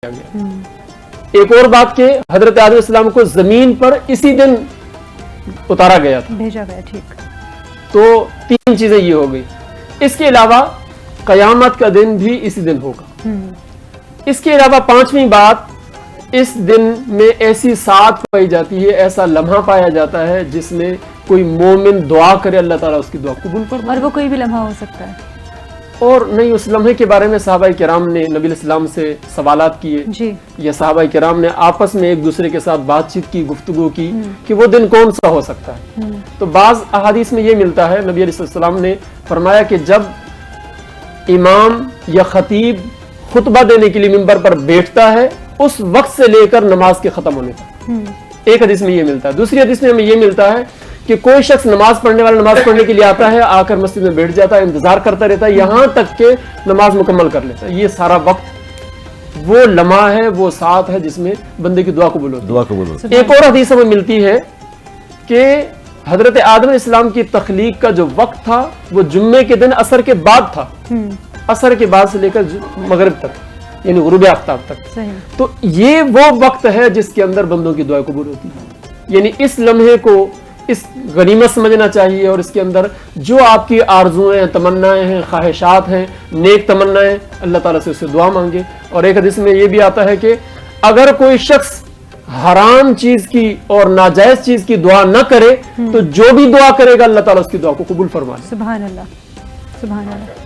گیا۔ ایک اور بات کہ حضرت آدم علیہ السلام کو زمین پر اسی دن اتارا گیا تھا، بھیجا گیا، ٹھیک۔ تو تین چیزیں یہ ہو گئی۔ اس کے علاوہ قیامت کا دن بھی اسی دن ہوگا۔ اس کے علاوہ پانچویں بات، اس دن میں ایسی ساتھ پائی جاتی ہے، ایسا لمحہ پایا جاتا ہے جس میں کوئی مومن دعا کرے اللہ تعالیٰ اس کی دعا قبول فرمائے۔ اور وہ کوئی بھی لمحہ ہو سکتا ہے، اور نہیں، اس لمحے کے بارے میں صحابہ کرام نے نبی علیہ السلام سے سوالات کیے، جی، یا صحابہ کرام نے آپس میں ایک دوسرے کے ساتھ بات چیت کی، گفتگو کی کہ وہ دن کون سا ہو سکتا ہے۔ تو بعض احادیث میں یہ ملتا ہے، نبی علیہ السلام نے فرمایا کہ جب امام یا خطیب خطبہ دینے کے لیے ممبر پر بیٹھتا ہے، اس وقت سے لے کر نماز کے ختم ہونے تک۔ ایک حدیث میں یہ ملتا ہے۔ دوسری حدیث میں ہمیں یہ ملتا ہے کہ کوئی شخص نماز پڑھنے والا نماز پڑھنے کے لیے آتا ہے، آ کر مسجد میں بیٹھ جاتا ہے، انتظار کرتا رہتا ہے یہاں تک کہ نماز مکمل کر لیتا ہے۔ یہ سارا وقت وہ لمحہ ہے، وہ ساتھ ہے جس میں بندے کی دعا قبول ہوتی ہے۔ ایک اور حدیث ہمیں ملتی ہے کہ حضرت آدم علیہ السلام کی تخلیق کا جو وقت تھا وہ جمعے کے دن عصر کے بعد تھا، عصر کے بعد سے لے کر مغرب تک، یعنی غروب آفتاب تک۔ تو یہ وہ وقت ہے جس کے اندر بندوں کی دعا قبول ہوتی ہے۔ یعنی اس لمحے کو اس غنیمت سمجھنا چاہیے، اور اس کے اندر جو آپ کی آرزویں، تمنائیں ہیں، خواہشات ہیں، نیک تمنائیں، اللہ تعالیٰ سے اسے دعا مانگے۔ اور ایک حدیث میں یہ بھی آتا ہے کہ اگر کوئی شخص حرام چیز کی اور ناجائز چیز کی دعا نہ کرے تو جو بھی دعا کرے گا اللہ تعالیٰ اس کی دعا کو قبول فرما لے۔ سبحان اللہ، سبحان اللہ۔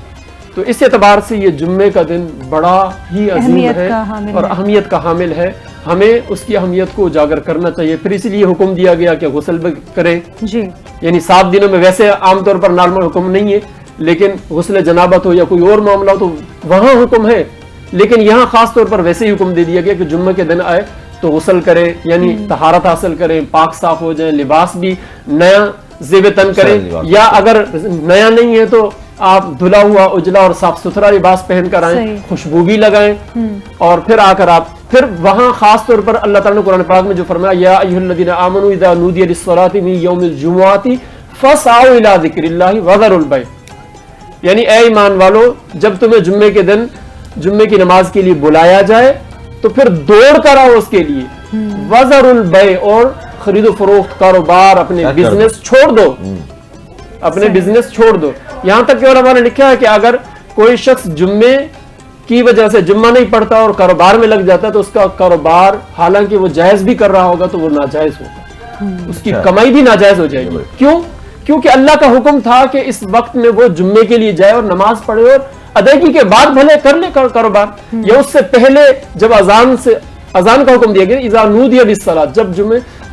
تو اس اعتبار سے یہ جمعے کا دن بڑا ہی عظیم ہے اور اہمیت کا حامل ہے، ہمیں اس کی اہمیت کو اجاگر کرنا چاہیے۔ پھر اسی لیے حکم دیا گیا کہ غسل بھی کریں، جی، یعنی 7 دنوں میں ویسے عام طور پر نارمل حکم نہیں ہے، لیکن غسل جنابت ہو یا کوئی اور معاملہ ہو تو وہاں حکم ہے، لیکن یہاں خاص طور پر ویسے ہی حکم دے دیا گیا کہ جمعے کے دن آئے تو غسل کریں، یعنی طہارت حاصل کریں، پاک صاف ہو جائیں، لباس بھی نیا زیب تن کریں، یا اگر نیا نہیں ہے تو آپ دھلا ہوا اجلا اور صاف ستھرا لباس پہن کر آئیں، خوشبو بھی لگائیں، اور پھر آ کر آپ پھر وہاں خاص طور پر اللہ تعالیٰ نے قرآن پاک میں جو فرمایا یا ایھا الذین آمنوا اذا نودی للصلاۃ من یوم الجمعۃ فاسعوا الی ذکر اللہ وذروا البیع، یعنی اے ایمان والو جب تمہیں جمعے کے دن جمعے کی نماز کے لیے بلایا جائے تو پھر دوڑ کر آؤ اس کے لیے، وذروا البیع، اور خرید و فروخت، کاروبار، اپنے بزنس چھوڑ دو، اپنے بزنس چھوڑ دو۔ یہاں تک کہ علماء نے لکھا ہے کہ اگر کوئی شخص جمعے کی وجہ سے جمعہ نہیں پڑھتا اور کاروبار میں لگ جاتا ہے تو اس کا کاروبار حالانکہ وہ جائز بھی کر رہا ہوگا تو وہ ناجائز ہوگا، اس کی کمائی بھی ناجائز ہو جائے گی۔ کیوں؟ کیونکہ اللہ کا حکم تھا کہ اس وقت میں وہ جمعے کے لیے جائے اور نماز پڑھے، اور ادائیگی کے بعد بھلے کر لے کاروبار، یا اس سے پہلے جب اذان کا حکم دیا گیا اذا نودی للصلاۃ،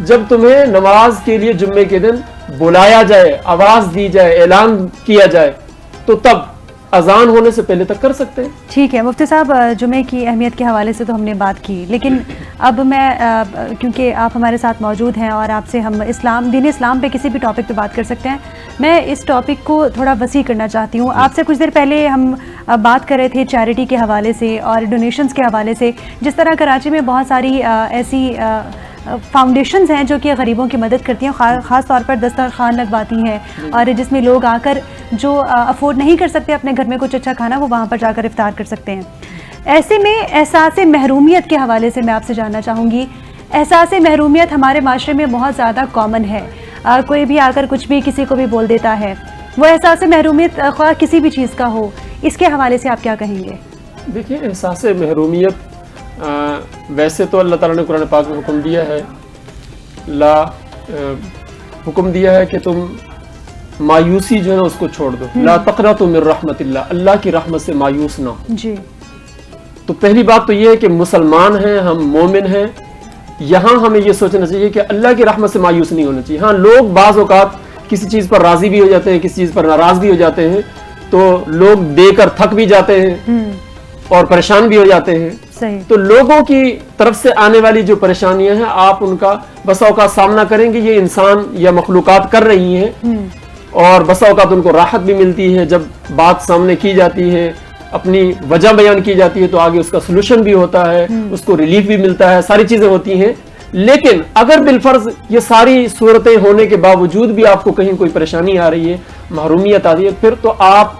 جب تمہیں نماز کے لیے جمعے کے دن بلایا جائے، آواز دی جائے، اعلان کیا جائے تو تب اذان ہونے سے پہلے تک کر سکتے ہیں۔ ٹھیک ہے مفتی صاحب، جمعے کی اہمیت کے حوالے سے تو ہم نے بات کی، لیکن اب میں کیونکہ آپ ہمارے ساتھ موجود ہیں اور آپ سے ہم دین اسلام پہ کسی بھی ٹاپک پہ بات کر سکتے ہیں، میں اس ٹاپک کو تھوڑا وسیع کرنا چاہتی ہوں۔ آپ سے کچھ دیر پہلے ہم بات کر رہے تھے چیریٹی کے حوالے سے اور ڈونیشنز کے حوالے سے، جس طرح کراچی میں بہت ساری ایسی فاؤنڈیشنز ہیں جو کہ غریبوں کی مدد کرتی ہیں، خاص طور پر دسترخوان لگواتی ہیں، اور جس میں لوگ آ کر جو افورڈ نہیں کر سکتے اپنے گھر میں کچھ اچھا کھانا، وہ وہاں پر جا کر افطار کر سکتے ہیں۔ ایسے میں احساس محرومیت کے حوالے سے میں آپ سے جاننا چاہوں گی، احساس محرومیت ہمارے معاشرے میں بہت زیادہ کامن ہے، کوئی بھی آ کر کچھ بھی کسی کو بھی بول دیتا ہے، وہ احساس محرومیت خواہ کسی بھی چیز کا ہو، اس کے حوالے سے آپ کیا کہیں گے؟ دیکھیے، احساس محرومیت ویسے تو اللہ تعالیٰ نے قرآن پاک میں حکم دیا ہے، حکم دیا ہے کہ تم مایوسی جو ہے نا اس کو چھوڑ دو، لا تقنطوا من رحمت اللہ، اللہ کی رحمت سے مایوس نہ ہو۔ جی، تو پہلی بات تو یہ ہے کہ مسلمان ہیں، ہم مومن ہیں، یہاں ہمیں یہ سوچنا چاہیے کہ اللہ کی رحمت سے مایوس نہیں ہونا چاہیے۔ ہاں، لوگ بعض اوقات کسی چیز پر راضی بھی ہو جاتے ہیں، کسی چیز پر ناراض بھی ہو جاتے ہیں، تو لوگ دے کر تھک بھی جاتے ہیں اور پریشان بھی ہو جاتے ہیں۔ تو لوگوں کی طرف سے آنے والی جو پریشانیاں ہیں آپ ان کا بسا اوقات سامنا کریں گے، یہ انسان یا مخلوقات کر رہی ہیں، اور بسا اوقات ان کو راحت بھی ملتی ہے جب بات سامنے کی جاتی ہے، اپنی وجہ بیان کی جاتی ہے تو آگے اس کا سلوشن بھی ہوتا ہے، اس کو ریلیف بھی ملتا ہے، ساری چیزیں ہوتی ہیں۔ لیکن اگر بالفرض یہ ساری صورتیں ہونے کے باوجود بھی آپ کو کہیں کوئی پریشانی آ رہی ہے، محرومیت آ رہی ہے، پھر تو آپ